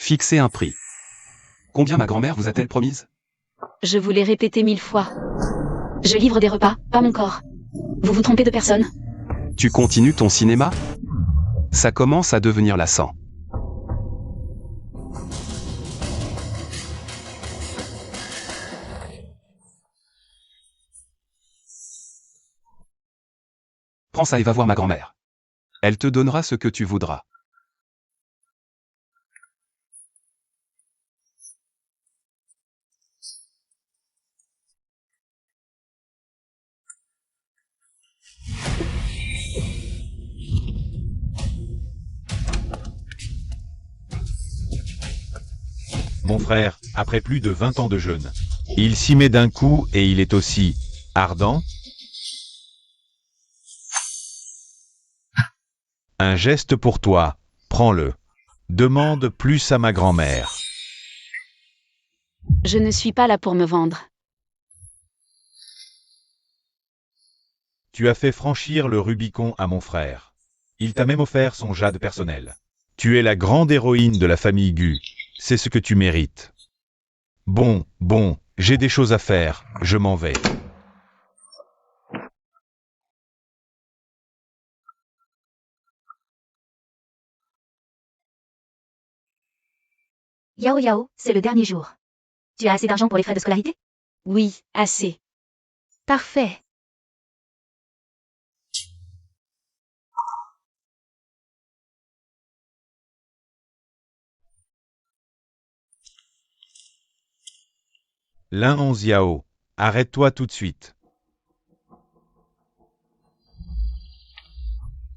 Fixez un prix. Combien ma grand-mère vous a-t-elle promise? Je vous l'ai répété 1000 fois. Je livre des repas, pas mon corps. Vous vous trompez de personne. Tu continues ton cinéma? Ça commence à devenir lassant. Prends ça et va voir ma grand-mère. Elle te donnera ce que tu voudras. Mon frère, après plus de 20 ans de jeûne, il s'y met d'un coup et il est aussi ardent. Un geste pour toi, prends-le. Demande plus à ma grand-mère. Je ne suis pas là pour me vendre. Tu as fait franchir le Rubicon à mon frère. Il t'a même offert son jade personnel. Tu es la grande héroïne de la famille Gu. C'est ce que tu mérites. Bon, j'ai des choses à faire, je m'en vais. Yao Yao, c'est le dernier jour. Tu as assez d'argent pour les frais de scolarité? Oui, assez. Parfait. L'un 11 Yao, arrête-toi tout de suite.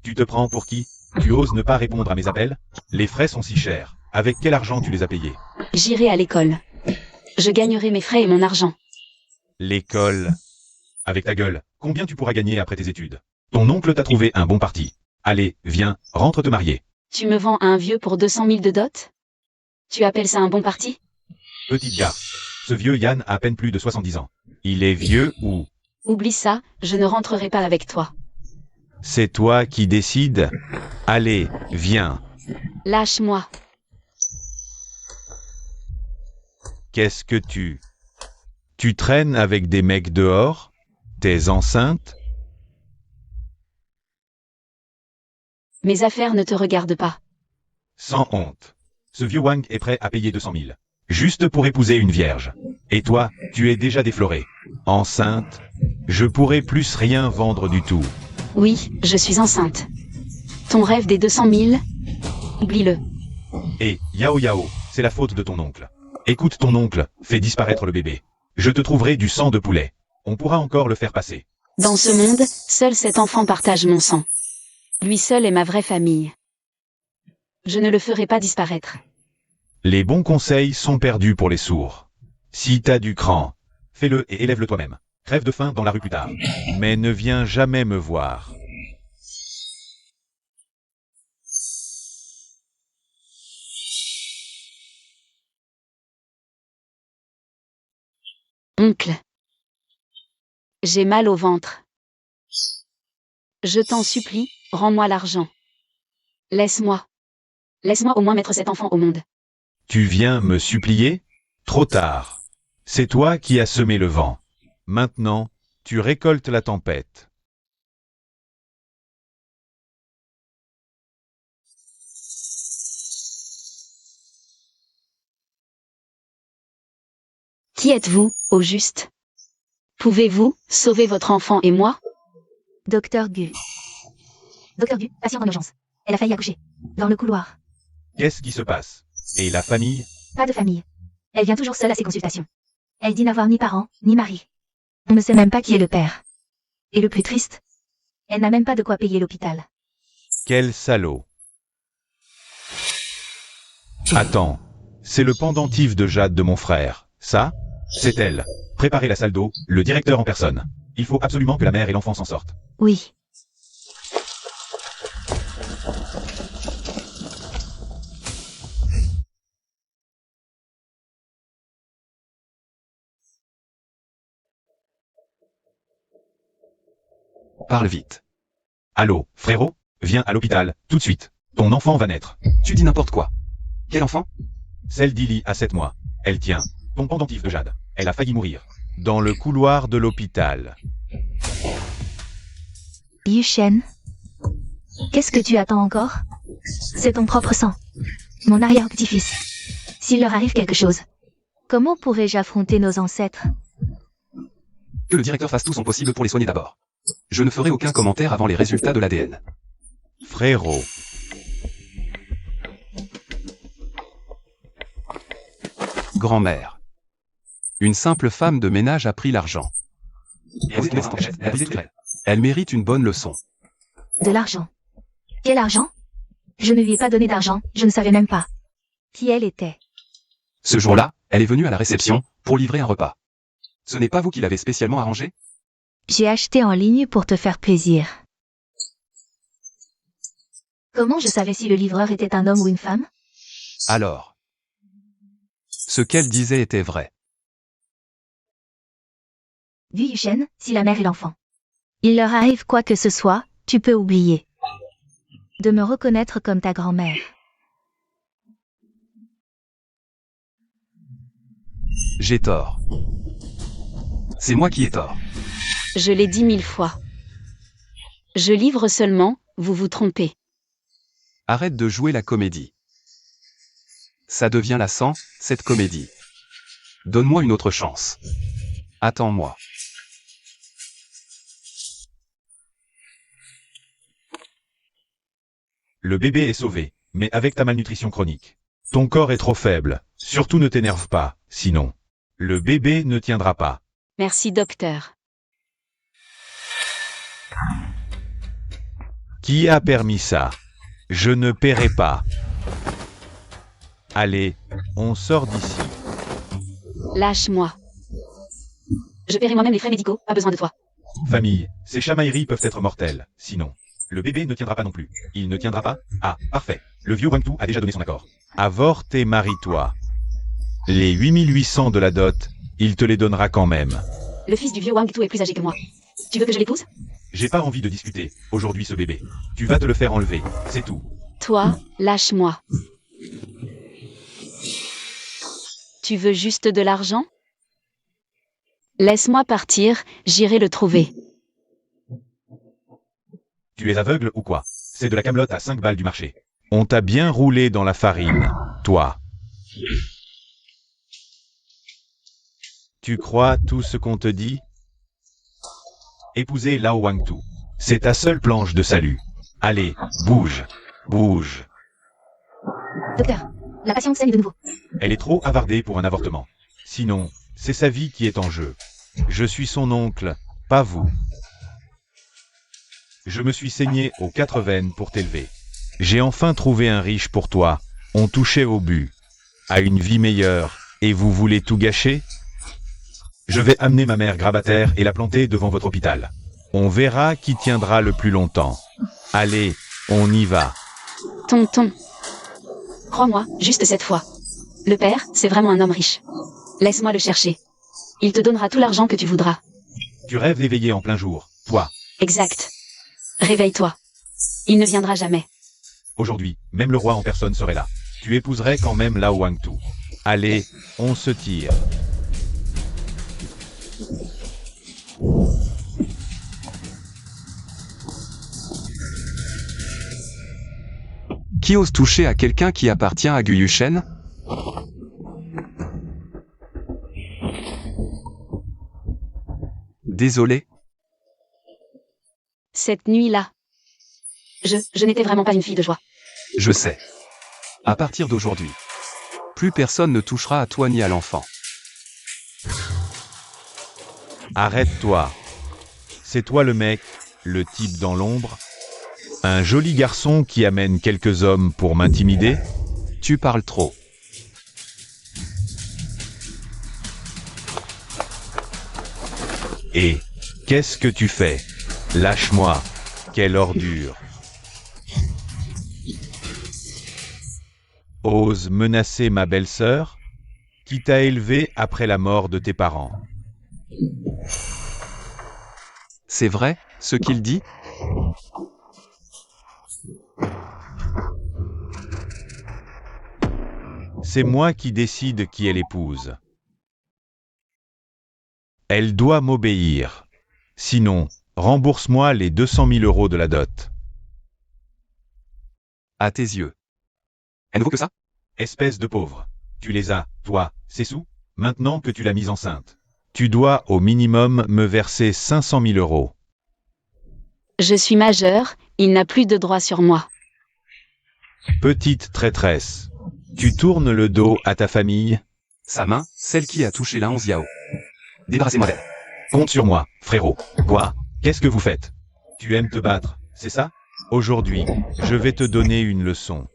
Tu te prends pour qui? Tu oses ne pas répondre à mes appels? Les frais sont si chers. Avec quel argent tu les as payés? J'irai à l'école. Je gagnerai mes frais et mon argent. L'école. Avec ta gueule, combien tu pourras gagner après tes études? Ton oncle t'a trouvé un bon parti. Allez, viens, rentre te marier. Tu me vends à un vieux pour 200 000 de dot? Tu appelles ça un bon parti? Petite gare. Ce vieux Yann a à peine plus de 70 ans. Il est vieux ou... Oublie ça, je ne rentrerai pas avec toi. C'est toi qui décides? Allez, viens. Lâche-moi. Qu'est-ce que tu... Tu traînes avec des mecs dehors? T'es enceinte? Mes affaires ne te regardent pas. Sans honte. Ce vieux Wang est prêt à payer 200 000. Juste pour épouser une vierge. Et toi, tu es déjà déflorée. Enceinte? Je pourrais plus rien vendre du tout. Oui, je suis enceinte. Ton rêve des 200 000? Oublie-le. Et, Yao Yao, c'est la faute de ton oncle. Écoute ton oncle, fais disparaître le bébé. Je te trouverai du sang de poulet. On pourra encore le faire passer. Dans ce monde, seul cet enfant partage mon sang. Lui seul est ma vraie famille. Je ne le ferai pas disparaître. Les bons conseils sont perdus pour les sourds. Si t'as du cran, fais-le et élève-le toi-même. Crève de faim dans la rue plus tard. Mais ne viens jamais me voir. Oncle. J'ai mal au ventre. Je t'en supplie, rends-moi l'argent. Laisse-moi. Laisse-moi au moins mettre cet enfant au monde. Tu viens me supplier? Trop tard. C'est toi qui as semé le vent. Maintenant, tu récoltes la tempête. Qui êtes-vous, au juste? Pouvez-vous sauver votre enfant et moi? Docteur Gu. Docteur Gu, patiente en urgence. Elle a failli accoucher. Dans le couloir. Qu'est-ce qui se passe? Et la famille? Pas de famille. Elle vient toujours seule à ses consultations. Elle dit n'avoir ni parents, ni mari. On ne sait même pas qui est le père. Et le plus triste, elle n'a même pas de quoi payer l'hôpital. Quel salaud. Attends, c'est le pendentif de Jade de mon frère. Ça, c'est elle. Préparez la salle d'eau, le directeur en personne. Il faut absolument que la mère et l'enfant s'en sortent. Oui. Parle vite. Allô, frérot? Viens à l'hôpital, tout de suite. Ton enfant va naître. Tu dis n'importe quoi. Quel enfant? Celle d'Illy a 7 mois. Elle tient. Ton pendentif de jade. Elle a failli mourir. Dans le couloir de l'hôpital. Yushen, qu'est-ce que tu attends encore? C'est ton propre sang. Mon arrière-petit-fils. S'il leur arrive quelque chose, comment pourrais-je affronter nos ancêtres? Que le directeur fasse tout son possible pour les soigner d'abord. Je ne ferai aucun commentaire avant les résultats de l'ADN. Frérot. Grand-mère. Une simple femme de ménage a pris l'argent. Elle mérite une bonne leçon. De l'argent. Quel argent? Je ne lui ai pas donné d'argent, je ne savais même pas qui elle était. Ce jour-là, elle est venue à la réception pour livrer un repas. Ce n'est pas vous qui l'avez spécialement arrangé? J'ai acheté en ligne pour te faire plaisir. Comment je savais si le livreur était un homme ou une femme? Alors. Ce qu'elle disait était vrai. Vu Yushen, si la mère et l'enfant. Il leur arrive quoi que ce soit, tu peux oublier de me reconnaître comme ta grand-mère. J'ai tort. C'est moi qui ai tort. Je l'ai dit 1000 fois. Je livre seulement, vous vous trompez. Arrête de jouer la comédie. Ça devient lassant, cette comédie. Donne-moi une autre chance. Attends-moi. Le bébé est sauvé, mais avec ta malnutrition chronique. Ton corps est trop faible. Surtout ne t'énerve pas, sinon. Le bébé ne tiendra pas. Merci docteur. Qui a permis ça? Je ne paierai pas. Allez, on sort d'ici. Lâche-moi. Je paierai moi-même les frais médicaux, pas besoin de toi. Famille, ces chamailleries peuvent être mortelles. Sinon, le bébé ne tiendra pas non plus. Il ne tiendra pas? Ah, parfait. Le vieux Wangtu a déjà donné son accord. Avorte et marie-toi. Les 8800 de la dot, il te les donnera quand même. Le fils du vieux Wang Tu est plus âgé que moi. Tu veux que je l'épouse? J'ai pas envie de discuter, aujourd'hui ce bébé. Tu vas te le faire enlever, c'est tout. Toi, lâche-moi. Tu veux juste de l'argent? Laisse-moi partir, j'irai le trouver. Tu es aveugle ou quoi? C'est de la camelote à 5 balles du marché. On t'a bien roulé dans la farine, toi. Tu crois tout ce qu'on te dit? Épouser Lao Wangtu. C'est ta seule planche de salut. Allez, bouge, bouge. Docteur, la patiente saigne de nouveau. Elle est trop avardée pour un avortement. Sinon, c'est sa vie qui est en jeu. Je suis son oncle, pas vous. Je me suis saigné aux 4 veines pour t'élever. J'ai enfin trouvé un riche pour toi. On touchait au but. À une vie meilleure. Et vous voulez tout gâcher? Je vais amener ma mère grabataire et la planter devant votre hôpital. On verra qui tiendra le plus longtemps. Allez, on y va. Tonton. Crois-moi, juste cette fois. Le père, c'est vraiment un homme riche. Laisse-moi le chercher. Il te donnera tout l'argent que tu voudras. Tu rêves d'éveiller en plein jour, toi. Exact. Réveille-toi. Il ne viendra jamais. Aujourd'hui, même le roi en personne serait là. Tu épouserais quand même Lao Wangtu. Allez, on se tire. Qui ose toucher à quelqu'un qui appartient à Gu Yushen? Désolé. Cette nuit-là. Je n'étais vraiment pas une fille de joie. Je sais. À partir d'aujourd'hui, plus personne ne touchera à toi ni à l'enfant. Arrête-toi. C'est toi le mec, le type dans l'ombre? Un joli garçon qui amène quelques hommes pour m'intimider? Tu parles trop. Et qu'est-ce que tu fais? Lâche-moi. Quelle ordure. Ose menacer ma belle-sœur, qui t'a élevé après la mort de tes parents. C'est vrai, ce qu'il dit? C'est moi qui décide qui elle épouse. Elle doit m'obéir. Sinon, rembourse-moi les 200 000 € de la dot. À tes yeux. Elle ne vaut que ça? Espèce de pauvre. Tu les as, toi, ces sous, maintenant que tu l'as mise enceinte. Tu dois au minimum me verser 500 000 €. Je suis majeure, il n'a plus de droit sur moi. Petite traîtresse. Tu tournes le dos à ta famille? Sa main, celle qui a touché la 11 Yao. Débarrassez-moi d'elle. Compte sur moi, frérot. Quoi? Qu'est-ce que vous faites? Tu aimes te battre, c'est ça? Aujourd'hui, je vais te donner une leçon.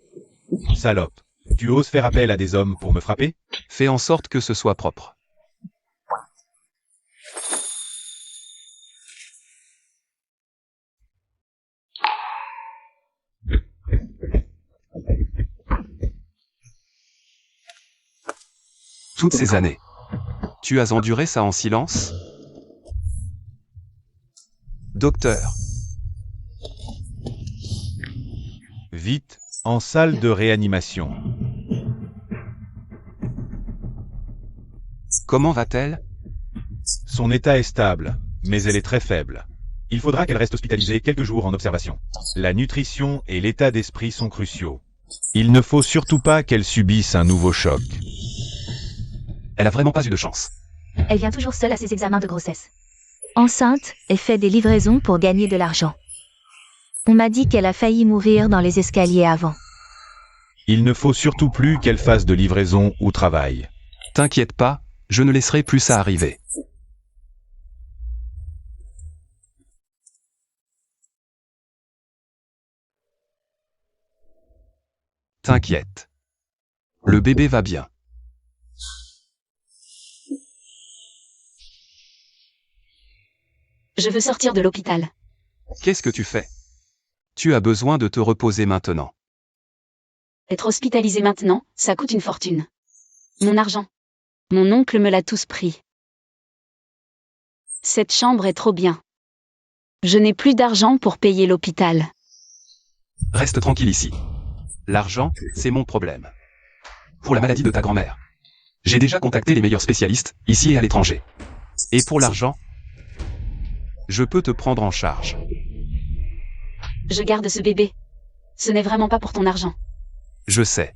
Salope. Tu oses faire appel à des hommes pour me frapper? Fais en sorte que ce soit propre. Toutes ces années. Tu as enduré ça en silence? Docteur. Vite, en salle de réanimation. Comment va-t-elle? Son état est stable, mais elle est très faible. Il faudra qu'elle reste hospitalisée quelques jours en observation. La nutrition et l'état d'esprit sont cruciaux. Il ne faut surtout pas qu'elle subisse un nouveau choc. Elle a vraiment pas eu de chance. Elle vient toujours seule à ses examens de grossesse. Enceinte, elle fait des livraisons pour gagner de l'argent. On m'a dit qu'elle a failli mourir dans les escaliers avant. Il ne faut surtout plus qu'elle fasse de livraison ou travail. T'inquiète pas, je ne laisserai plus ça arriver. T'inquiète. Le bébé va bien. Je veux sortir de l'hôpital. Qu'est-ce que tu fais? Tu as besoin de te reposer maintenant. Être hospitalisé maintenant, ça coûte une fortune. Mon argent. Mon oncle me l'a tous pris. Cette chambre est trop bien. Je n'ai plus d'argent pour payer l'hôpital. Reste tranquille ici. L'argent, c'est mon problème. Pour la maladie de ta grand-mère. J'ai déjà contacté les meilleurs spécialistes, ici et à l'étranger. Et pour l'argent, je peux te prendre en charge. Je garde ce bébé. Ce n'est vraiment pas pour ton argent. Je sais.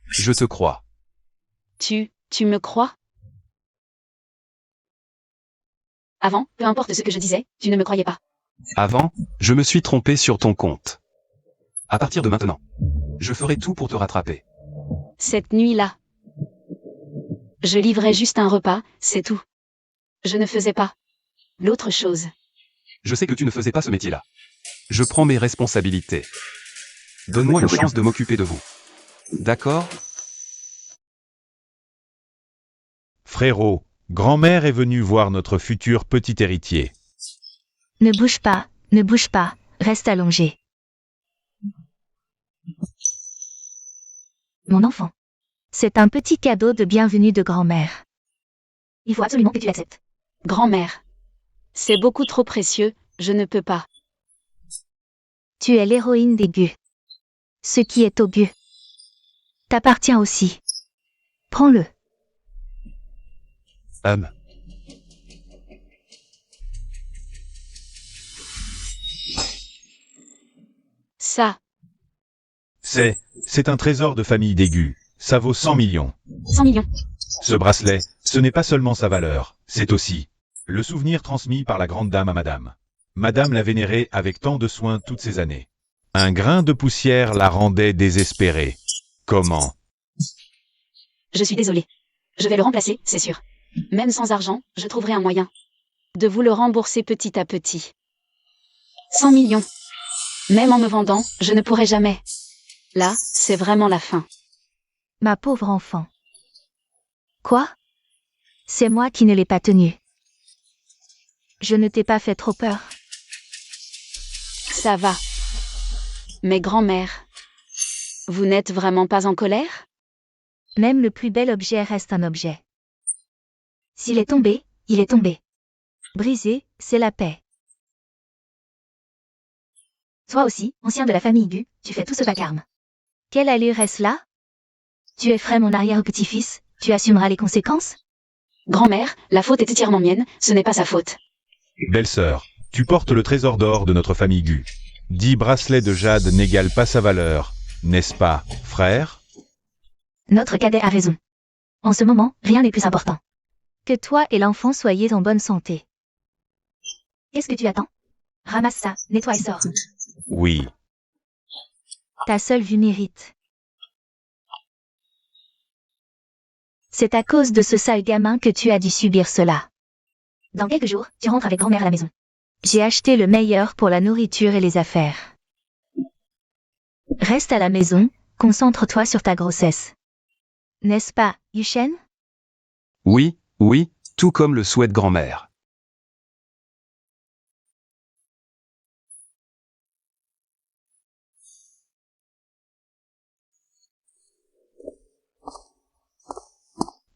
Je te crois. Tu me crois? Avant, peu importe ce que je disais, tu ne me croyais pas. Avant, je me suis trompé sur ton compte. À partir de maintenant, je ferai tout pour te rattraper. Cette nuit-là, je livrais juste un repas, c'est tout. Je ne faisais pas l'autre chose. Je sais que tu ne faisais pas ce métier-là. Je prends mes responsabilités. Donne-moi une chance de m'occuper de vous. D'accord? Frérot, grand-mère est venue voir notre futur petit héritier. Ne bouge pas, reste allongé. Mon enfant. C'est un petit cadeau de bienvenue de grand-mère. Il faut absolument que tu l'acceptes. Grand-mère. C'est beaucoup trop précieux, je ne peux pas. Tu es l'héroïne des Gu. Ce qui est au Gu t'appartient aussi. Prends-le. Ça, C'est un trésor de famille d'aigus. Ça vaut 100 millions. 100 millions. Ce bracelet, ce n'est pas seulement sa valeur, c'est aussi le souvenir transmis par la grande dame à madame. Madame l'a vénéré avec tant de soin toutes ces années. Un grain de poussière la rendait désespérée. Comment? Je suis désolée. Je vais le remplacer, c'est sûr. Même sans argent, je trouverai un moyen de vous le rembourser petit à petit. 100 millions. Même en me vendant, je ne pourrai jamais. Là, c'est vraiment la fin. Ma pauvre enfant. Quoi? C'est moi qui ne l'ai pas tenu. Je ne t'ai pas fait trop peur. Ça va. Mais grand-mère, vous n'êtes vraiment pas en colère? Même le plus bel objet reste un objet. S'il est tombé, il est tombé. Brisé, c'est la paix. Toi aussi, ancien de la famille Gu, tu fais tout ce vacarme. Quelle allure est-ce là? Tu effraies mon arrière-petit-fils, tu assumeras les conséquences? Grand-mère, la faute est entièrement mienne, ce n'est pas sa faute. Belle-sœur, tu portes le trésor d'or de notre famille Gu. 10 bracelets de jade n'égalent pas sa valeur, n'est-ce pas, frère? Notre cadet a raison. En ce moment, rien n'est plus important. Que toi et l'enfant soyez en bonne santé. Qu'est-ce que tu attends? Ramasse ça, nettoie et sors. Oui. Ta seule vue m'irrite. C'est à cause de ce sale gamin que tu as dû subir cela. Dans quelques jours, tu rentres avec grand-mère à la maison. J'ai acheté le meilleur pour la nourriture et les affaires. Reste à la maison, concentre-toi sur ta grossesse. N'est-ce pas, Yushen? Oui, oui, tout comme le souhaite grand-mère.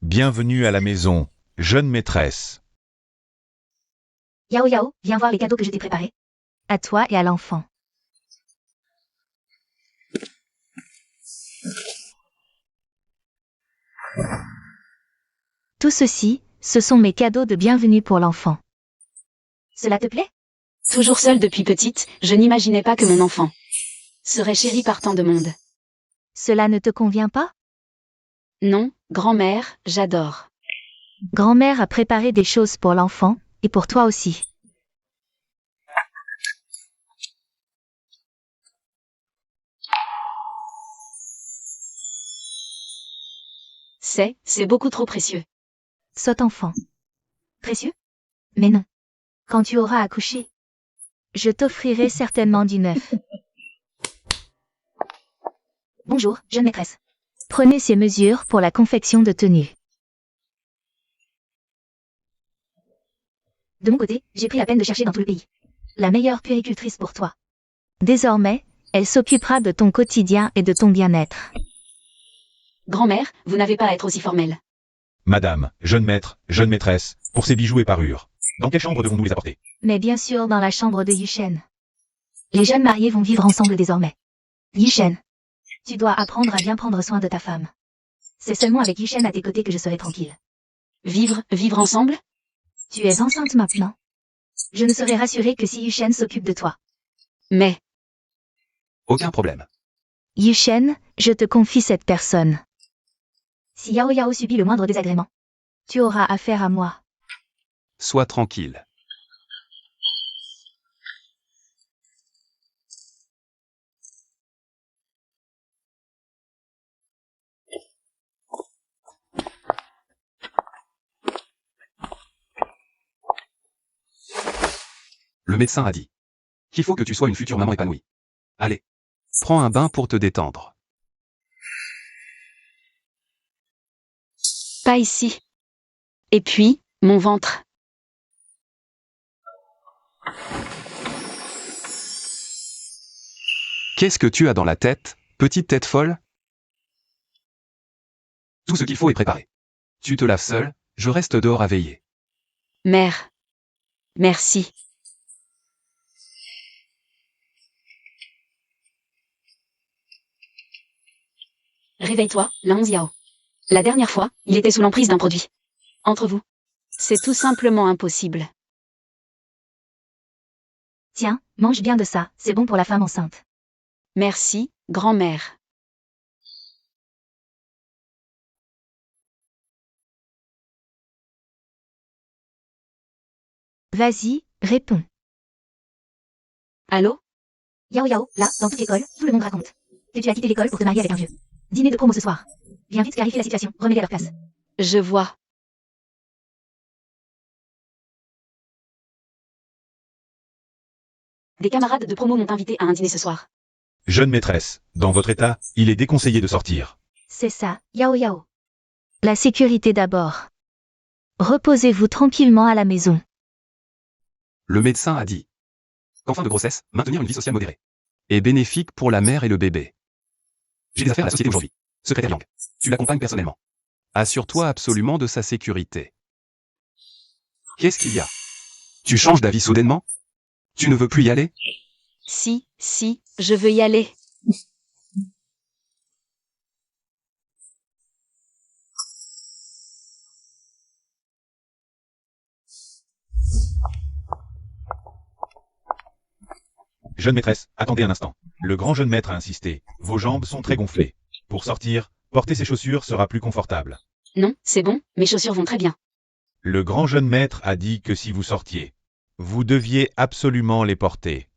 Bienvenue à la maison, jeune maîtresse. Yao Yao, viens voir les cadeaux que je t'ai préparés. À toi et à l'enfant. Tout ceci, ce sont mes cadeaux de bienvenue pour l'enfant. Cela te plaît? Toujours seule depuis petite, je n'imaginais pas que mon enfant serait chéri par tant de monde. Cela ne te convient pas? Non, grand-mère, j'adore. Grand-mère a préparé des choses pour l'enfant, et pour toi aussi. C'est beaucoup trop précieux. Saute enfant. Précieux? Mais non. Quand tu auras accouché, je t'offrirai certainement du neuf. Bonjour, jeune maîtresse. Prenez ces mesures pour la confection de tenues. De mon côté, j'ai pris la peine de chercher dans tout le pays la meilleure puéricultrice pour toi. Désormais, elle s'occupera de ton quotidien et de ton bien-être. Grand-mère, vous n'avez pas à être aussi formelle. Madame, jeune maître, jeune maîtresse, pour ces bijoux et parures. Dans quelle chambre devons-nous les apporter? Mais bien sûr dans la chambre de Yushen. Les jeunes mariés vont vivre ensemble désormais. Yushen, tu dois apprendre à bien prendre soin de ta femme. C'est seulement avec Yushen à tes côtés que je serai tranquille. Vivre ensemble? Tu es enceinte maintenant. Je ne serai rassurée que si Yushen s'occupe de toi. Mais, Aucun problème. Yushen, je te confie cette personne. Si Yao Yao subit le moindre désagrément, tu auras affaire à moi. Sois tranquille. Le médecin a dit qu'il faut que tu sois une future maman épanouie. Allez, prends un bain pour te détendre. pas ici. Et puis, mon ventre. Qu'est-ce que tu as dans la tête, petite tête folle? Tout ce qu'il faut est préparé. Tu te laves seul, je reste dehors à veiller. Mère. Merci. Réveille-toi, Lang Xiao. La dernière fois, il était sous l'emprise d'un produit. Entre vous. C'est tout simplement impossible. Tiens, mange bien de ça, c'est bon pour la femme enceinte. Merci, grand-mère. Vas-y, réponds. Allô? Yao Yao, là, dans toute l'école, tout le monde raconte que tu as quitté l'école pour te marier avec un vieux. Dîner de promo ce soir. Viens vite clarifier la situation, remets-les à leur place. Je vois. Des camarades de promo m'ont invité à un dîner ce soir. Jeune maîtresse, dans votre état, il est déconseillé de sortir. C'est ça, Yao Yao. La sécurité d'abord. Reposez-vous tranquillement à la maison. Le médecin a dit qu'en fin de grossesse, maintenir une vie sociale modérée est bénéfique pour la mère et le bébé. J'ai des affaires à la société aujourd'hui. Secrétaire Yang, tu l'accompagnes personnellement. Assure-toi absolument de sa sécurité. Qu'est-ce qu'il y a? Tu changes d'avis soudainement? Tu ne veux plus y aller? Si, je veux y aller. Jeune maîtresse, attendez un instant. Le grand jeune maître a insisté. Vos jambes sont très gonflées. Pour sortir, porter ces chaussures sera plus confortable. Non, c'est bon, mes chaussures vont très bien. Le grand jeune maître a dit que si vous sortiez, vous deviez absolument les porter.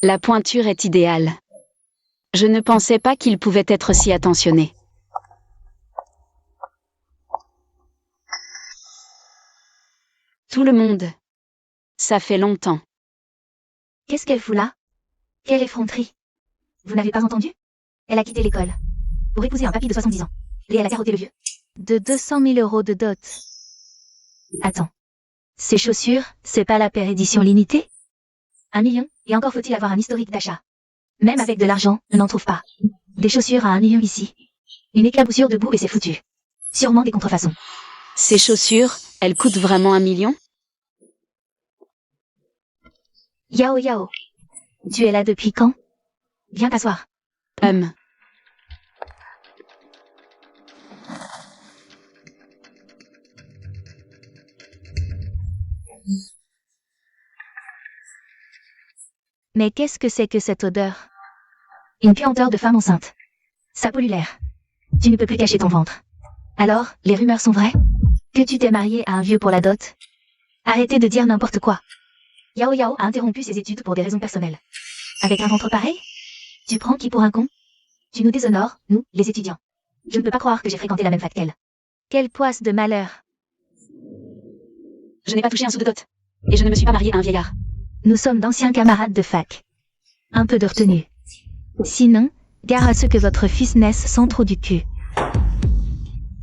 La pointure est idéale. Je ne pensais pas qu'il pouvait être si attentionné. Tout le monde. Ça fait longtemps. Qu'est-ce qu'elle fout là? Quelle effronterie! Vous n'avez pas entendu? Elle a quitté l'école. Pour épouser un papy de 70 ans. Et elle a garrotté le vieux. De 200 000 € de dot. Attends. Ces chaussures, c'est pas la paire édition limitée? 1 million, et encore faut-il avoir un historique d'achat. Même avec de l'argent, on n'en trouve pas. Des chaussures à 1 million ici. Une éclaboussure de boue et c'est foutu. Sûrement des contrefaçons. Ces chaussures, elles coûtent vraiment 1 million? Yao Yao. Tu es là depuis quand? Viens t'asseoir. Mais qu'est-ce que c'est que cette odeur? Une puanteur de femme enceinte. Ça pollue l'air. Tu ne peux plus cacher ton ventre. Alors, les rumeurs sont vraies? Que tu t'es marié à un vieux pour la dot? Arrêtez de dire n'importe quoi. Yao Yao a interrompu ses études pour des raisons personnelles. Avec un ventre pareil? Tu prends qui pour un con? Tu nous déshonores, nous, les étudiants. Je ne peux pas croire que j'ai fréquenté la même fac qu'elle. Quelle poisse de malheur. Je n'ai pas touché un sou de dot. Et je ne me suis pas mariée à un vieillard. Nous sommes d'anciens camarades de fac. Un peu de retenue. Sinon, gare à ce que votre fils naisse sans trop du cul.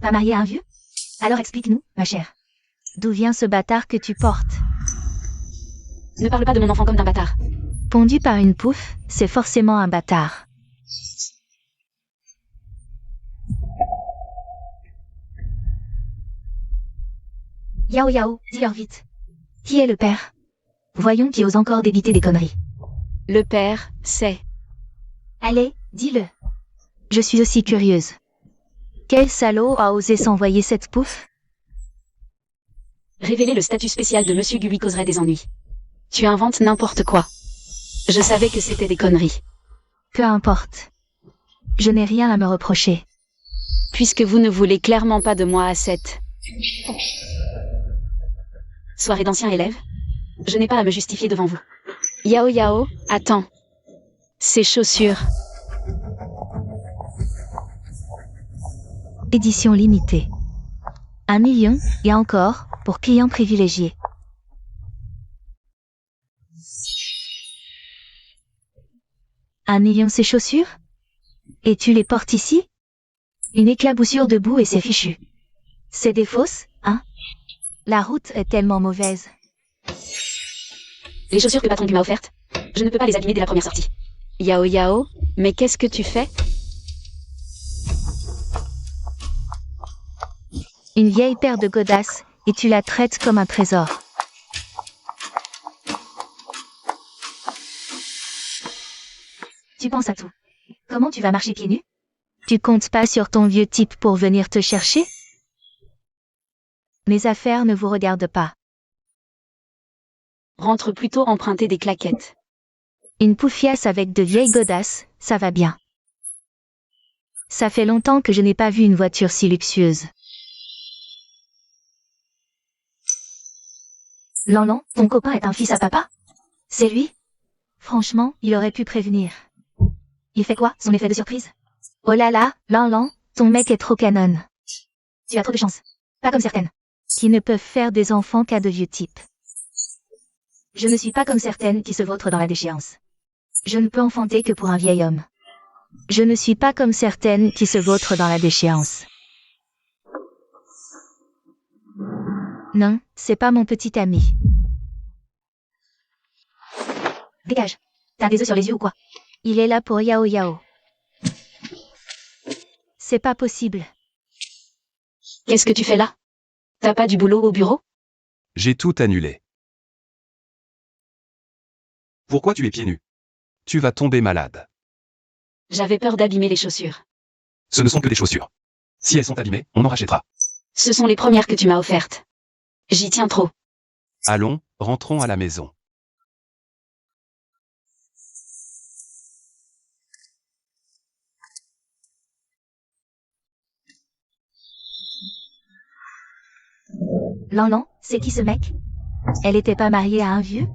Pas marié à un vieux? Alors explique-nous, ma chère. D'où vient ce bâtard que tu portes? Ne parle pas de mon enfant comme d'un bâtard. Pondu par une pouffe, c'est forcément un bâtard. Yao Yao, dis-leur vite. Qui est le père? Voyons qui ose encore débiter des conneries. Le père, c'est... Allez, dis-le. Je suis aussi curieuse. Quel salaud a osé s'envoyer cette pouffe? Révéler le statut spécial de Monsieur Gu lui causerait des ennuis. Tu inventes n'importe quoi. Je savais que c'était des conneries. Peu importe. Je n'ai rien à me reprocher. Puisque vous ne voulez clairement pas de moi à cette... soirée d'anciens élèves, je n'ai pas à me justifier devant vous. Yao Yao, attends. Ces chaussures. Édition limitée. 1 million, et encore, pour clients privilégiés. Un million ces chaussures? Et tu les portes ici? Une éclaboussure de boue et c'est fichu. C'est des fausses, hein? La route est tellement mauvaise. Les chaussures que Patron Gu m'a offertes, je ne peux pas les abîmer dès la première sortie. Yao Yao, mais qu'est-ce que tu fais? Une vieille paire de godasses, et tu la traites comme un trésor. Tu penses à tout. Comment tu vas marcher pieds nus? Tu comptes pas sur ton vieux type pour venir te chercher? Mes affaires ne vous regardent pas. Rentre plutôt emprunter des claquettes. Une poufiasse avec de vieilles godasses, ça va bien. Ça fait longtemps que je n'ai pas vu une voiture si luxueuse. Lanlan, ton copain est un fils à papa? C'est lui? Franchement, il aurait pu prévenir. Il fait quoi, son effet de surprise? Oh là là, Lanlan, ton mec est trop canon. Tu as trop de chance. Pas comme certaines. Qui ne peuvent faire des enfants qu'à de vieux types. Je ne suis pas comme certaines qui se vautrent dans la déchéance. Je ne peux enfanter que pour un vieil homme. Je ne suis pas comme certaines qui se vautrent dans la déchéance. Non, c'est pas mon petit ami. Dégage. T'as des œufs sur les yeux ou quoi? Il est là pour Yao Yao. C'est pas possible. Qu'est-ce que tu fais là? T'as pas du boulot au bureau? J'ai tout annulé. Pourquoi tu es pieds nus? Tu vas tomber malade. J'avais peur d'abîmer les chaussures. Ce ne sont que des chaussures. Si elles sont abîmées, on en rachètera. Ce sont les premières que tu m'as offertes. J'y tiens trop. Allons, rentrons à la maison. Lan, c'est qui ce mec? Elle était pas mariée à un vieux?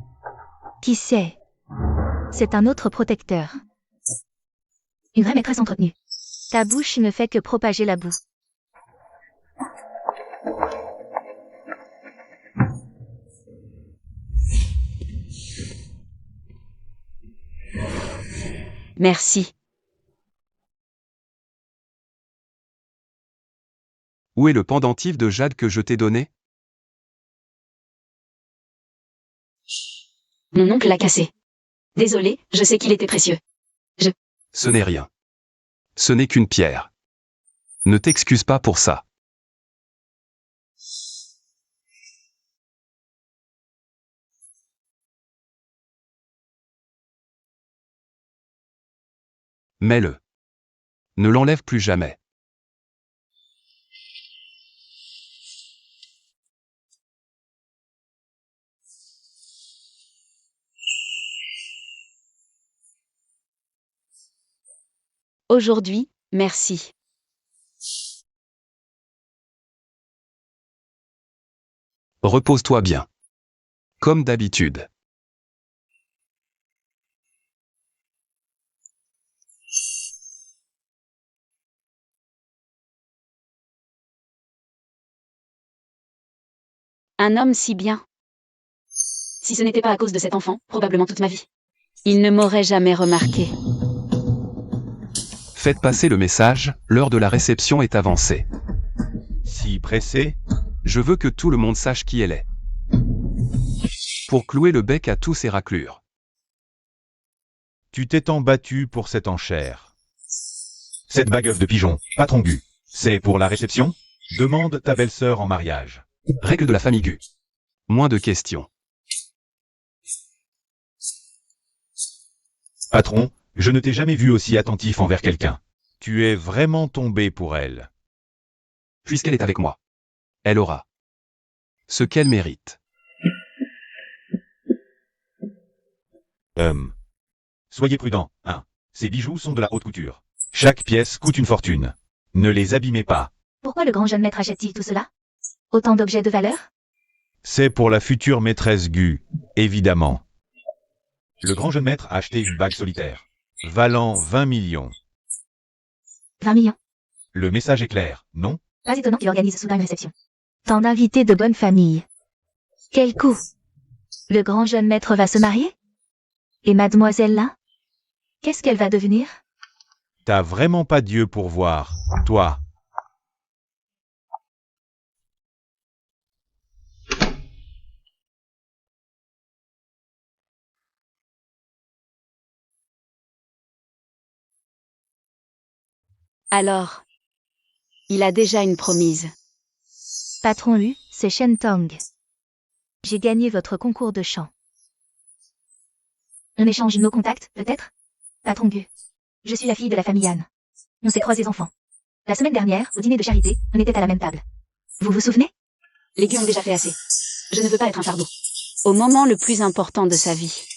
Qui c'est? C'est un autre protecteur. Une vraie maîtresse entretenue. Ta bouche ne fait que propager la boue. Merci. Où est le pendentif de jade que je t'ai donné? Mon oncle l'a cassé. Désolé, je sais qu'il était précieux. Ce n'est rien. Ce n'est qu'une pierre. Ne t'excuse pas pour ça. Mets-le. Ne l'enlève plus jamais. Aujourd'hui, merci. Repose-toi bien. Comme d'habitude. Un homme si bien. Si ce n'était pas à cause de cet enfant, probablement toute ma vie. Il ne m'aurait jamais remarqué. Faites passer le message, l'heure de la réception est avancée. Si pressé, Je veux que tout le monde sache qui elle est. Pour clouer le bec à tous ces raclures. tu t'es tant battu pour cette enchère. Cette bague de pigeon, patron Gu, c'est pour la réception? Demande ta belle-sœur en mariage. Règle de la famille Gu. Moins de questions. Patron, je ne t'ai jamais vu aussi attentif envers quelqu'un. Tu es vraiment tombé pour elle. Puisqu'elle est avec moi. Elle aura ce qu'elle mérite. Soyez prudent, hein. Ces bijoux sont de la haute couture. Chaque pièce coûte une fortune. Ne les abîmez pas. Pourquoi le grand jeune maître achète-t-il tout cela? Autant d'objets de valeur? C'est pour la future maîtresse Gu, évidemment. Le grand jeune maître a acheté une bague solitaire, valant 20 millions. 20 millions. Le message est clair, non? Pas étonnant qu'il organise soudain une réception. Tant d'invités de bonne famille. Quel coup! Le grand jeune maître va se marier? Et mademoiselle là? Qu'est-ce qu'elle va devenir? T'as vraiment pas Dieu pour voir, toi. Alors, il a déjà une promise. Patron Hu, c'est Shen Tong. J'ai gagné votre concours de chant. On échange nos contacts, peut-être? Patron Gu. Je suis la fille de la famille Han. On s'est croisés enfants. La semaine dernière, au dîner de charité, on était à la même table. Vous vous souvenez? Les Gu ont déjà fait assez. Je ne veux pas être un fardeau. Au moment le plus important de sa vie.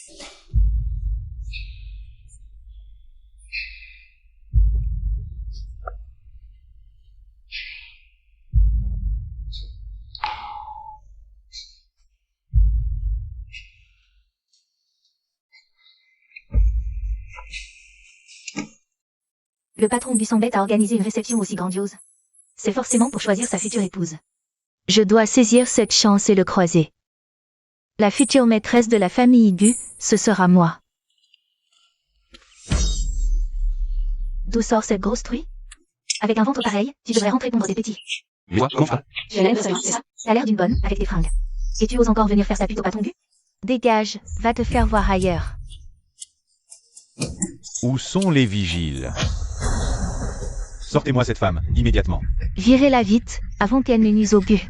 Le patron Gu s'embête à organiser une réception aussi grandiose. C'est forcément pour choisir sa future épouse. Je dois saisir cette chance et le croiser. La future maîtresse de la famille Gu, ce sera moi. D'où sort cette grosse truie? Avec un ventre pareil, tu devrais rentrer pondre des petits. Moi, comment ça? Tu as l'air de ça, c'est ça? T'as l'air d'une bonne, avec tes fringues. Et tu oses encore venir faire sa pute au patron Gu? Dégage, va te faire voir ailleurs. Où sont les vigiles? Sortez-moi cette femme, immédiatement. Virez-la vite, avant qu'elle ne nuise au Gu.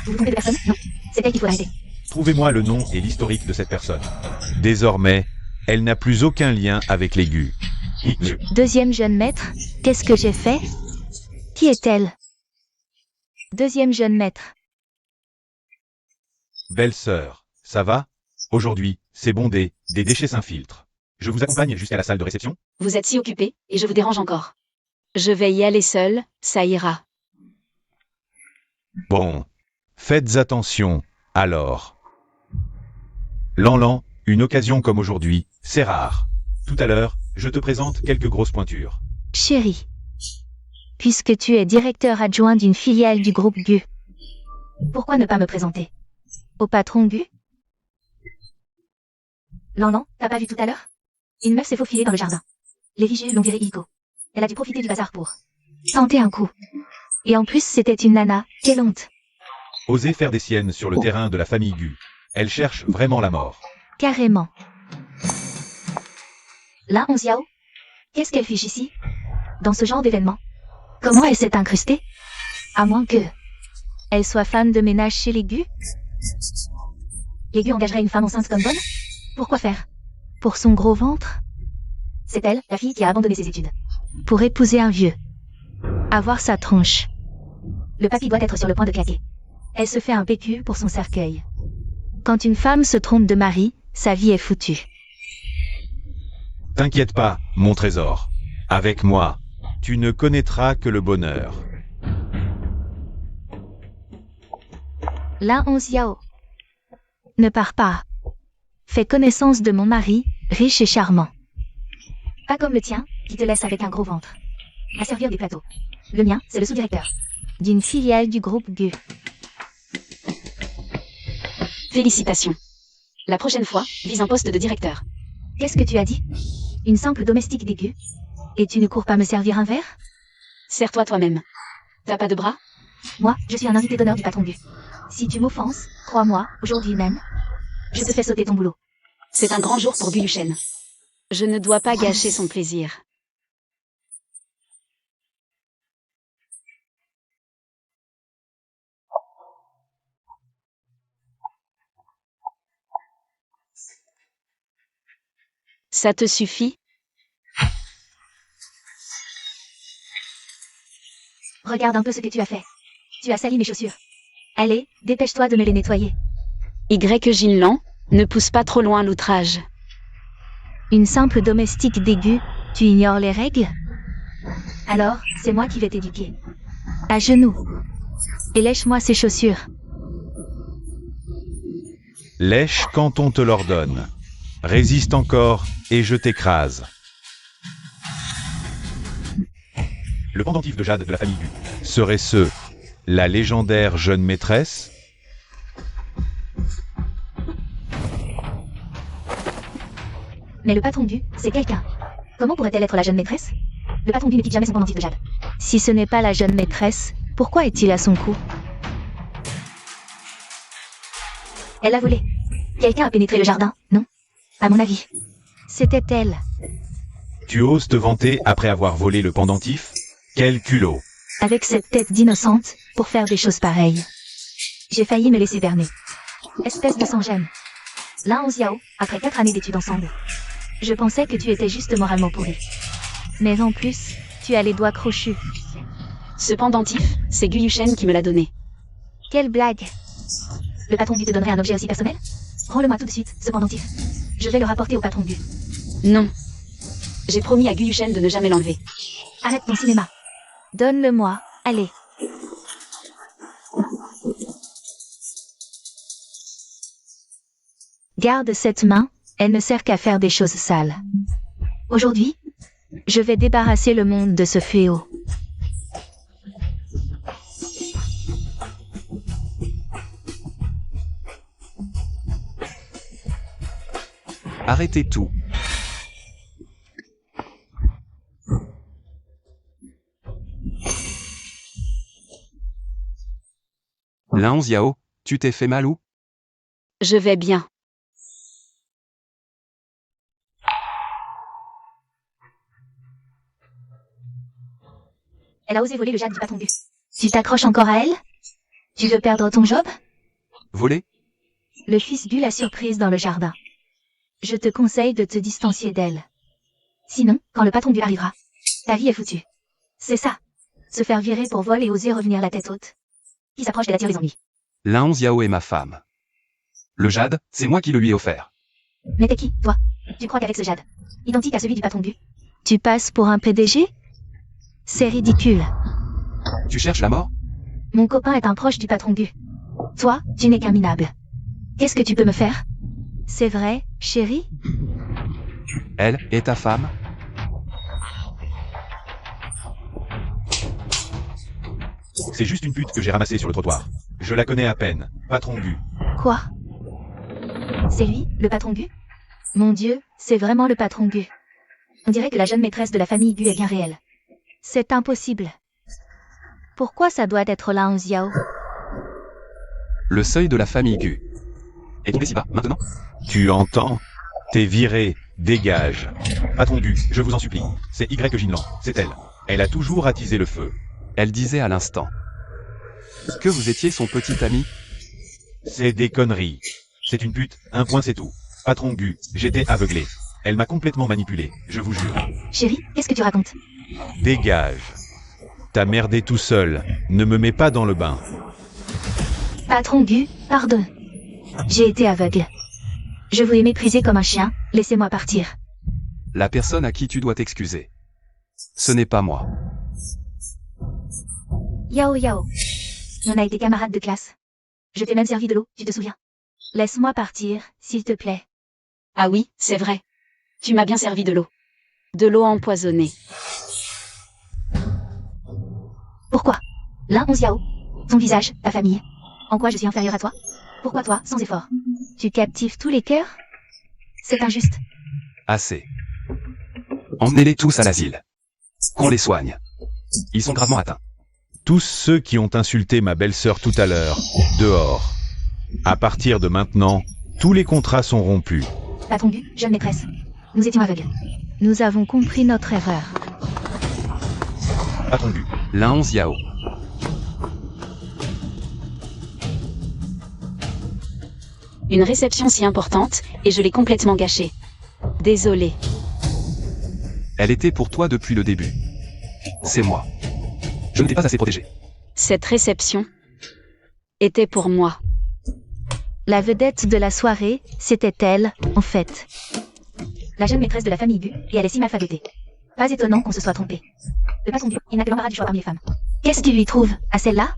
Vous vous trompez de personne? Non. C'est elle qu'il faut arrêter. Trouvez-moi le nom et l'historique de cette personne. Désormais, elle n'a plus aucun lien avec les Gu. Deuxième jeune maître, qu'est-ce que j'ai fait? Qui est-elle? Deuxième jeune maître. Belle sœur, ça va? Aujourd'hui, c'est bondé, des déchets s'infiltrent. Je vous accompagne jusqu'à la salle de réception? Vous êtes si occupé, et je vous dérange encore. Je vais y aller seule, ça ira. Bon. Faites attention, alors. Lanlan, une occasion comme aujourd'hui, c'est rare. Tout à l'heure, je te présente quelques grosses pointures. Chérie. Puisque tu es directeur adjoint d'une filiale du groupe Gu, pourquoi ne pas me présenter au patron Gu? Non, t'as pas vu tout à l'heure? Une meuf s'est faufilée dans le jardin. Les vigiles l'ont virée illico. Elle a dû profiter du bazar pour tenter un coup. Et en plus, c'était une nana. Quelle honte. Osez faire des siennes sur le terrain de la famille Gu. Elle cherche vraiment la mort. Carrément. Là, on Xiao, qu'est-ce qu'elle fiche ici? Dans ce genre d'événement? Comment elle s'est incrustée? À moins que elle soit femme de ménage chez les Gu? Les Gu engageraient une femme enceinte comme bonne? Pourquoi faire? Pour son gros ventre? C'est elle, la fille qui a abandonné ses études. Pour épouser un vieux. Avoir sa tronche. Le papy doit être sur le point de claquer. Elle se fait un PQ pour son cercueil. Quand une femme se trompe de mari, sa vie est foutue. T'inquiète pas, mon trésor. Avec moi, tu ne connaîtras que le bonheur. Là, on Xiao. Ne pars pas. Fais connaissance de mon mari, riche et charmant. Pas comme le tien, qui te laisse avec un gros ventre. À servir des plateaux. Le mien, c'est le sous-directeur. D'une filiale du groupe Gu. Félicitations. La prochaine fois, vise un poste de directeur. Qu'est-ce que tu as dit? Une simple domestique des Gu? Et tu ne cours pas me servir un verre? Sers-toi toi-même. T'as pas de bras? Moi, je suis un invité d'honneur du patron Gu. Si tu m'offenses, crois-moi, aujourd'hui même, je te fais sauter ton boulot. C'est un grand jour pour Gu Yuchen. Je ne dois pas gâcher son plaisir. Ça te suffit? Regarde un peu ce que tu as fait. Tu as sali mes chaussures. Allez, dépêche-toi de me les nettoyer. Y. Jinlan, ne pousse pas trop loin l'outrage. Une simple domestique dégueu, tu ignores les règles? Alors, c'est moi qui vais t'éduquer. À genoux. Et lèche-moi ces chaussures. Lèche quand on te l'ordonne. Résiste encore, et je t'écrase. Le pendentif de Jade de la famille Gu serait la légendaire jeune maîtresse? Mais le patron Gu, c'est quelqu'un. Comment pourrait-elle être la jeune maîtresse? Le patron Gu ne quitte jamais son pendentif de Jade. Si ce n'est pas la jeune maîtresse, pourquoi est-il à son cou? Elle a volé. Quelqu'un a pénétré le jardin, non? À mon avis, c'était elle. Tu oses te vanter après avoir volé le pendentif? Quel culot! Avec cette tête d'innocente, pour faire des choses pareilles. J'ai failli me laisser berner. Espèce de sans-gêne. Là, on Xiao, après 4 années d'études ensemble. Je pensais que tu étais juste moralement pourri. Mais en plus, tu as les doigts crochus. Ce pendentif, c'est Gu Yuchen qui me l'a donné. Quelle blague! Le patron Gu te donnerait un objet aussi personnel? Rends-le-moi tout de suite, ce pendentif. Je vais le rapporter au patron Gu. Non. J'ai promis à Gu Yuchen de ne jamais l'enlever. Arrête ton cinéma. Donne-le-moi, allez. Garde cette main, elle ne sert qu'à faire des choses sales. Aujourd'hui, je vais débarrasser le monde de ce fléau. Arrêtez tout. Lin Xiao, tu t'es fait mal ou? Je vais bien. Elle a osé voler le jade du patron Gu. Tu t'accroches encore à elle? Tu veux perdre ton job? Voler? Le fils Gu la surprise dans le jardin. Je te conseille de te distancier d'elle. Sinon, quand le patron Gu arrivera, ta vie est foutue. C'est ça. Se faire virer pour vol et oser revenir la tête haute. Qui s'approche d'elle attire les ennuis. L'un Yao est ma femme. Le jade, c'est moi qui le lui ai offert. Mais t'es qui, toi? Tu crois qu'avec ce jade, identique à celui du patron Gu, tu passes pour un PDG? C'est ridicule. Tu cherches la mort? Mon copain est un proche du patron Gu. Toi, tu n'es qu'un minable. Qu'est-ce que tu peux me faire? C'est vrai, chérie? Elle est ta femme? C'est juste une pute que j'ai ramassée sur le trottoir. Je la connais à peine. Patron Gu. Quoi? C'est lui, le patron Gu? Mon Dieu, c'est vraiment le patron Gu. On dirait que la jeune maîtresse de la famille Gu est bien réelle. C'est impossible. Pourquoi ça doit être là en Xiao? Le seuil de la famille Gu. Est tombé si bas, maintenant? Tu entends? T'es viré. Dégage. Patron Gu, je vous en supplie. C'est Y Jinlan. C'est elle. Elle a toujours attisé le feu. Elle disait à l'instant que vous étiez son petit ami. C'est des conneries. C'est une pute, un point c'est tout. Patron Gu, j'étais aveuglé. Elle m'a complètement manipulé, je vous jure. Chérie, qu'est-ce que tu racontes? Dégage. T'as merdé tout seul. Ne me mets pas dans le bain. Patron Gu, pardon. J'ai été aveugle. Je vous ai méprisé comme un chien, laissez-moi partir. La personne à qui tu dois t'excuser. Ce n'est pas moi. Yao Yao. On a été camarades de classe. Je t'ai même servi de l'eau, tu te souviens? Laisse-moi partir, s'il te plaît. Ah oui, c'est vrai. Tu m'as bien servi de l'eau. De l'eau empoisonnée. Pourquoi? L'un 11 Yao. Ton visage, ta famille. En quoi je suis inférieure à toi? Pourquoi toi, sans effort? Tu captives tous les cœurs? C'est injuste. Assez. Emmenez-les tous à l'asile. Qu'on les soigne. Ils sont gravement atteints. Tous ceux qui ont insulté ma belle-sœur tout à l'heure, dehors. À partir de maintenant, tous les contrats sont rompus. Patron Gu, jeune maîtresse. Nous étions aveugles. Nous avons compris notre erreur. Patron Gu. L'un 11 Yao. Une réception si importante, et je l'ai complètement gâchée. Désolée. Elle était pour toi depuis le début. C'est moi. Je ne t'ai pas assez protégé. Cette réception était pour moi. La vedette de la soirée, c'était elle, en fait. La jeune maîtresse de la famille Gu, et elle est si mal fagotée. Pas étonnant qu'on se soit trompé. Le patron Gu, il n'a que l'embarras du choix parmi les femmes. Qu'est-ce qu'il lui trouve, à celle-là?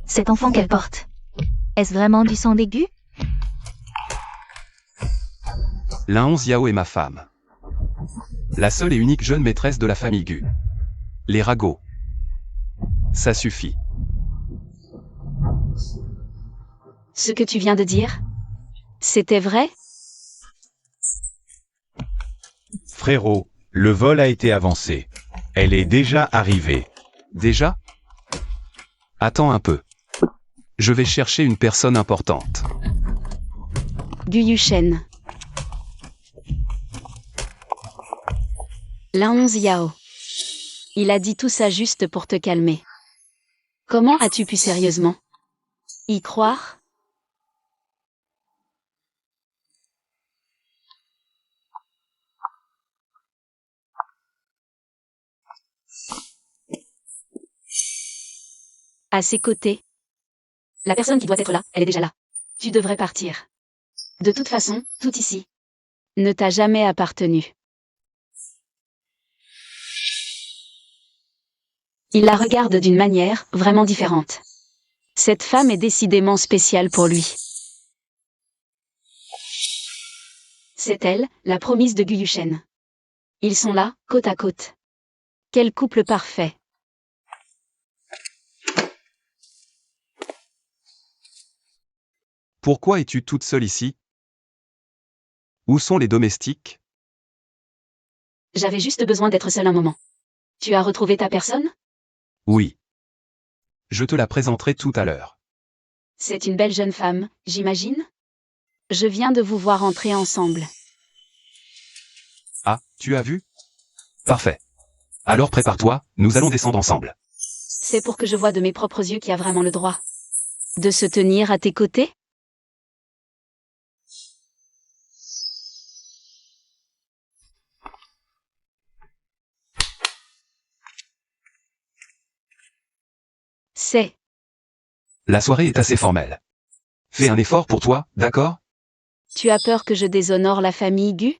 Cet enfant qu'elle porte. Est-ce vraiment du sang des Gu? L'un 11 Yao est ma femme. La seule et unique jeune maîtresse de la famille Gu. Les ragots. Ça suffit. Ce que tu viens de dire, c'était vrai? Frérot, le vol a été avancé. Elle est déjà arrivée. Déjà? Attends un peu. Je vais chercher une personne importante. Gu Yushen. L'un 11 Yao. Il a dit tout ça juste pour te calmer. Comment as-tu pu sérieusement y croire? À ses côtés. La personne qui doit être là, elle est déjà là. Tu devrais partir. De toute façon, tout ici ne t'a jamais appartenu. Il la regarde d'une manière vraiment différente. Cette femme est décidément spéciale pour lui. C'est elle, la promise de Gu Yushen. Ils sont là, côte à côte. Quel couple parfait. Pourquoi es-tu toute seule ici? Où sont les domestiques? J'avais juste besoin d'être seule un moment. Tu as retrouvé ta personne? Oui. Je te la présenterai tout à l'heure. C'est une belle jeune femme, j'imagine? Je viens de vous voir entrer ensemble. Ah, tu as vu? Parfait. Alors prépare-toi, nous allons descendre ensemble. C'est pour que je voie de mes propres yeux qui a vraiment le droit de se tenir à tes côtés? C'est. La soirée est assez formelle. Fais un effort pour toi, d'accord? Tu as peur que je déshonore la famille Gu?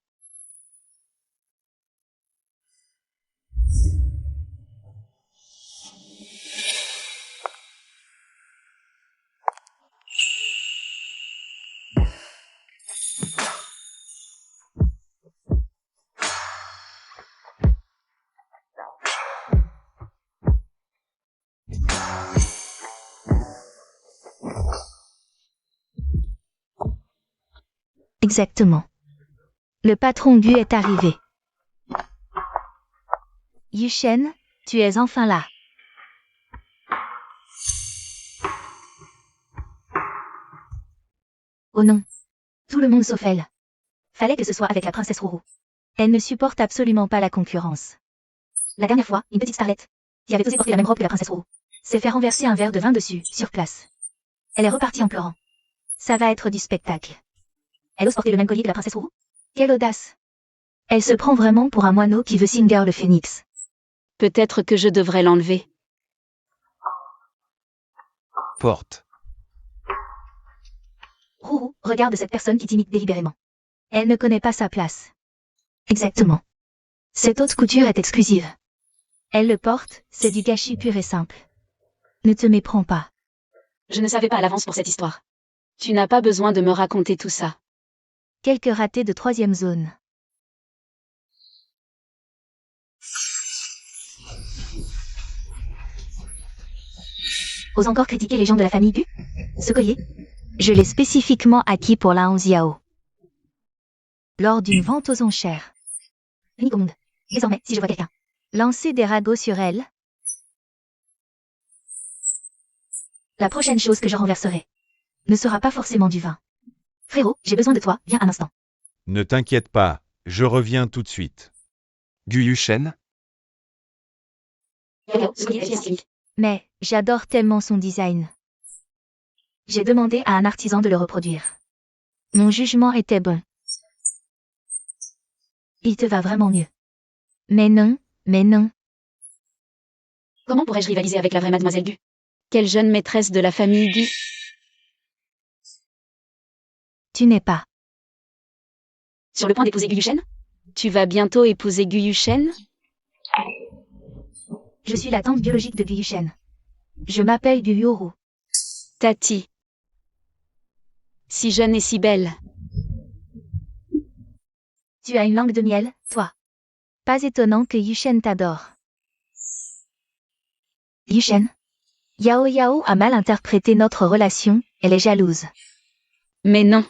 Exactement. Le patron Gu est arrivé. Yushen, tu es enfin là. Oh non. Tout le monde sauf elle. Fallait que ce soit avec la princesse Ruru. Elle ne supporte absolument pas la concurrence. La dernière fois, une petite starlette, qui avait osé porter la même robe que la princesse Ruru, s'est fait renverser un verre de vin dessus, sur place. Elle est repartie en pleurant. Ça va être du spectacle. Elle ose porter le même collier que la princesse Ruru? Quelle audace! Elle se prend vraiment pour un moineau qui veut Singer le phénix. Peut-être que je devrais l'enlever. Porte. Ruru, regarde cette personne qui t'imite délibérément. Elle ne connaît pas sa place. Exactement. Cette haute couture est exclusive. Elle le porte, c'est du gâchis pur et simple. Ne te méprends pas. Je ne savais pas à l'avance pour cette histoire. Tu n'as pas besoin de me raconter tout ça. Quelques ratés de 3e zone. Ose encore critiquer les gens de la famille Gu? Ce collier? Je l'ai spécifiquement acquis pour la 11 Yao. Lors d'une vente aux enchères. Nigonde. Désormais, si je vois quelqu'un lancer des ragots sur elle, la prochaine chose que je renverserai ne sera pas forcément du vin. Frérot, j'ai besoin de toi, viens un instant. Ne t'inquiète pas, je reviens tout de suite. Gu Yushen? Ce collier est fier stylique. Mais, j'adore tellement son design. J'ai demandé à un artisan de le reproduire. Mon jugement était bon. Il te va vraiment mieux. Mais non, mais non. Comment pourrais-je rivaliser avec la vraie mademoiselle Gu? Quelle jeune maîtresse de la famille Gu? Tu n'es pas. Sur le point d'épouser Gu Yushen? Tu vas bientôt épouser Gu Yushen? Je suis la tante biologique de Gu Yushen. Je m'appelle Gu Yoru. Tati. Si jeune et si belle. Tu as une langue de miel, toi. Pas étonnant que Yushen t'adore. Yushen. Yao Yao a mal interprété notre relation, elle est jalouse. Mais non.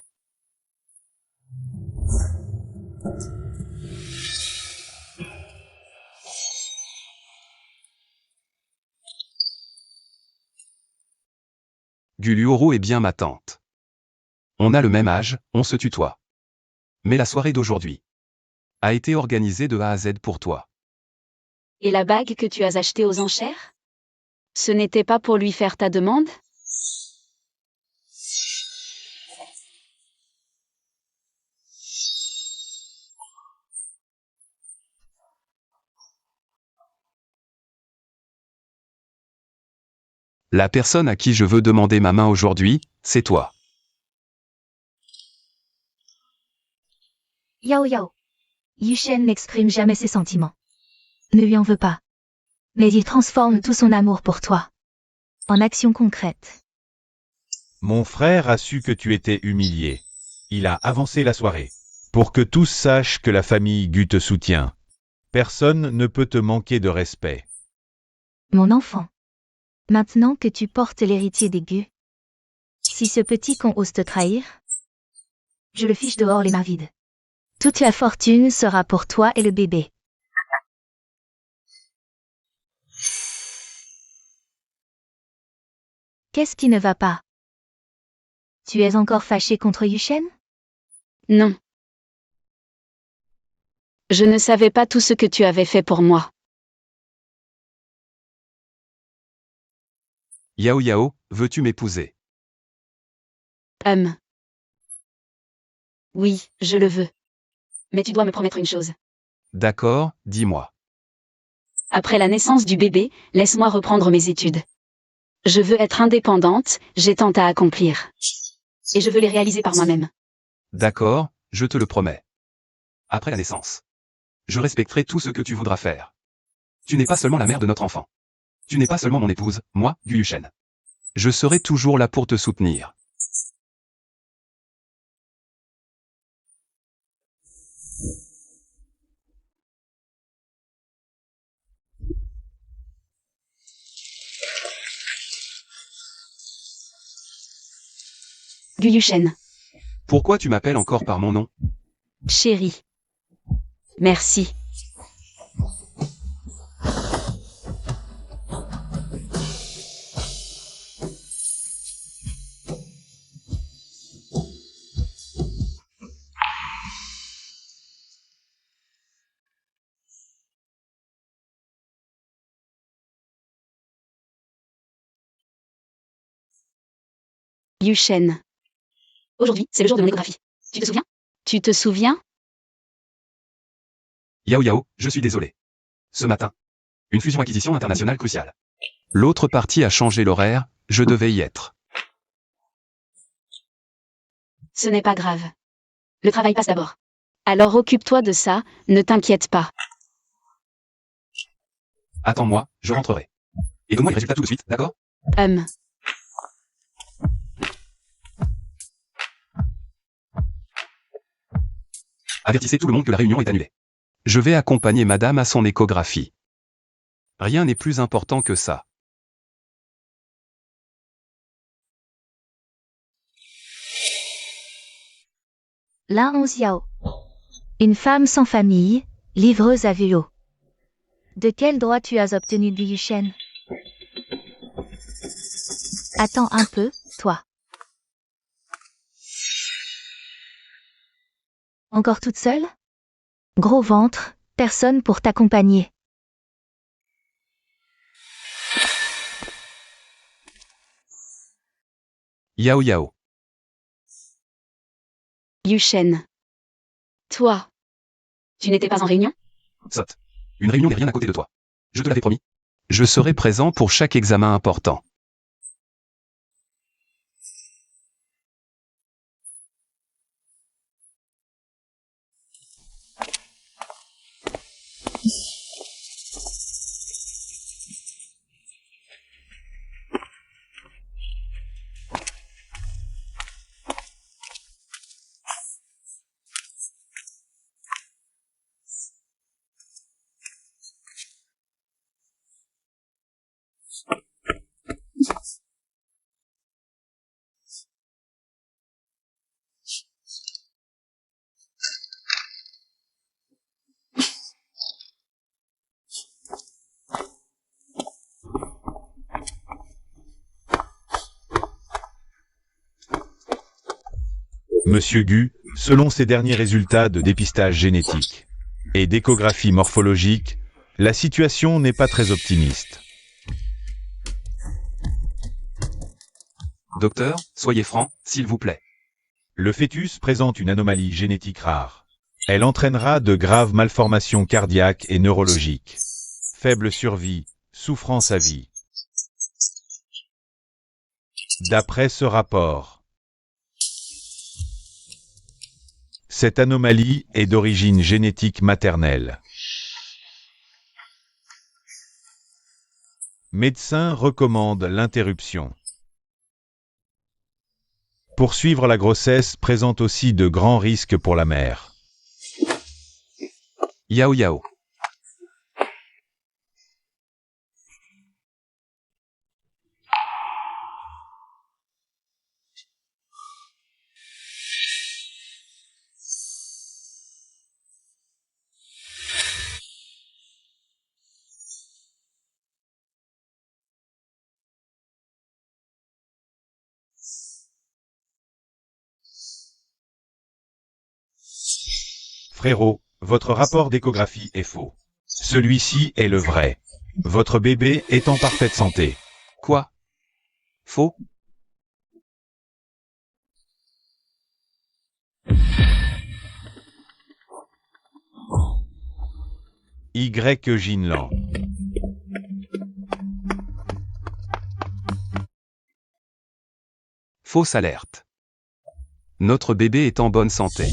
Gu Luoro est bien ma tante. On a le même âge, on se tutoie. Mais la soirée d'aujourd'hui a été organisée de A à Z pour toi. Et la bague que tu as achetée aux enchères? Ce n'était pas pour lui faire ta demande? La personne à qui je veux demander ma main aujourd'hui, c'est toi. Yao Yao. Yushen n'exprime jamais ses sentiments. Ne lui en veux pas. Mais il transforme tout son amour pour toi en action concrète. Mon frère a su que tu étais humilié. Il a avancé la soirée. Pour que tous sachent que la famille Gu te soutient. Personne ne peut te manquer de respect. Mon enfant. Maintenant que tu portes l'héritier des Gu, si ce petit con ose te trahir, je le fiche dehors les mains vides. Toute la fortune sera pour toi et le bébé. Qu'est-ce qui ne va pas? Tu es encore fâché contre Yushen? Non. Je ne savais pas tout ce que tu avais fait pour moi. Yao Yao, veux-tu m'épouser? Oui, je le veux. Mais tu dois me promettre une chose. D'accord, dis-moi. Après la naissance du bébé, laisse-moi reprendre mes études. Je veux être indépendante, j'ai tant à accomplir. Et je veux les réaliser par moi-même. D'accord, je te le promets. Après la naissance. Je respecterai tout ce que tu voudras faire. Tu n'es pas seulement la mère de notre enfant. Tu n'es pas seulement mon épouse, moi, Gu Yuchen. Je serai toujours là pour te soutenir. Gu Yuchen. Pourquoi tu m'appelles encore par mon nom? Chérie. Merci. Yuchen. Aujourd'hui, c'est le jour de mon échographie. Tu te souviens? Tu te souviens? Yao Yao, je suis désolé. Ce matin. Une fusion-acquisition internationale cruciale. L'autre partie a changé l'horaire, je devais y être. Ce n'est pas grave. Le travail passe d'abord. Alors occupe-toi de ça, ne t'inquiète pas. Attends-moi, je rentrerai. Et donne-moi les résultats tout de suite, d'accord? Avertissez tout le monde que la réunion est annulée. Je vais accompagner madame à son échographie. Rien n'est plus important que ça. Lan Xiao. Une femme sans famille, livreuse à vélo. De quel droit tu as obtenu Gu Yuchen? Attends un peu, toi. Encore toute seule? Gros ventre, personne pour t'accompagner. Yao Yao. Yuchen. Toi. Tu n'étais pas en réunion? Saute. Une réunion n'est rien à côté de toi. Je te l'avais promis. Je serai présent pour chaque examen important. Monsieur Gu, selon ses derniers résultats de dépistage génétique et d'échographie morphologique, la situation n'est pas très optimiste. Docteur, soyez franc, s'il vous plaît. Le fœtus présente une anomalie génétique rare. Elle entraînera de graves malformations cardiaques et neurologiques. Faible survie, souffrance à vie. D'après ce rapport, cette anomalie est d'origine génétique maternelle. Médecin recommande l'interruption. Poursuivre la grossesse présente aussi de grands risques pour la mère. Yao Yao. Frérot, votre rapport d'échographie est faux. Celui-ci est le vrai. Votre bébé est en parfaite santé. Quoi? Faux? Y. Jinlan. Fausse alerte. Notre bébé est en bonne santé.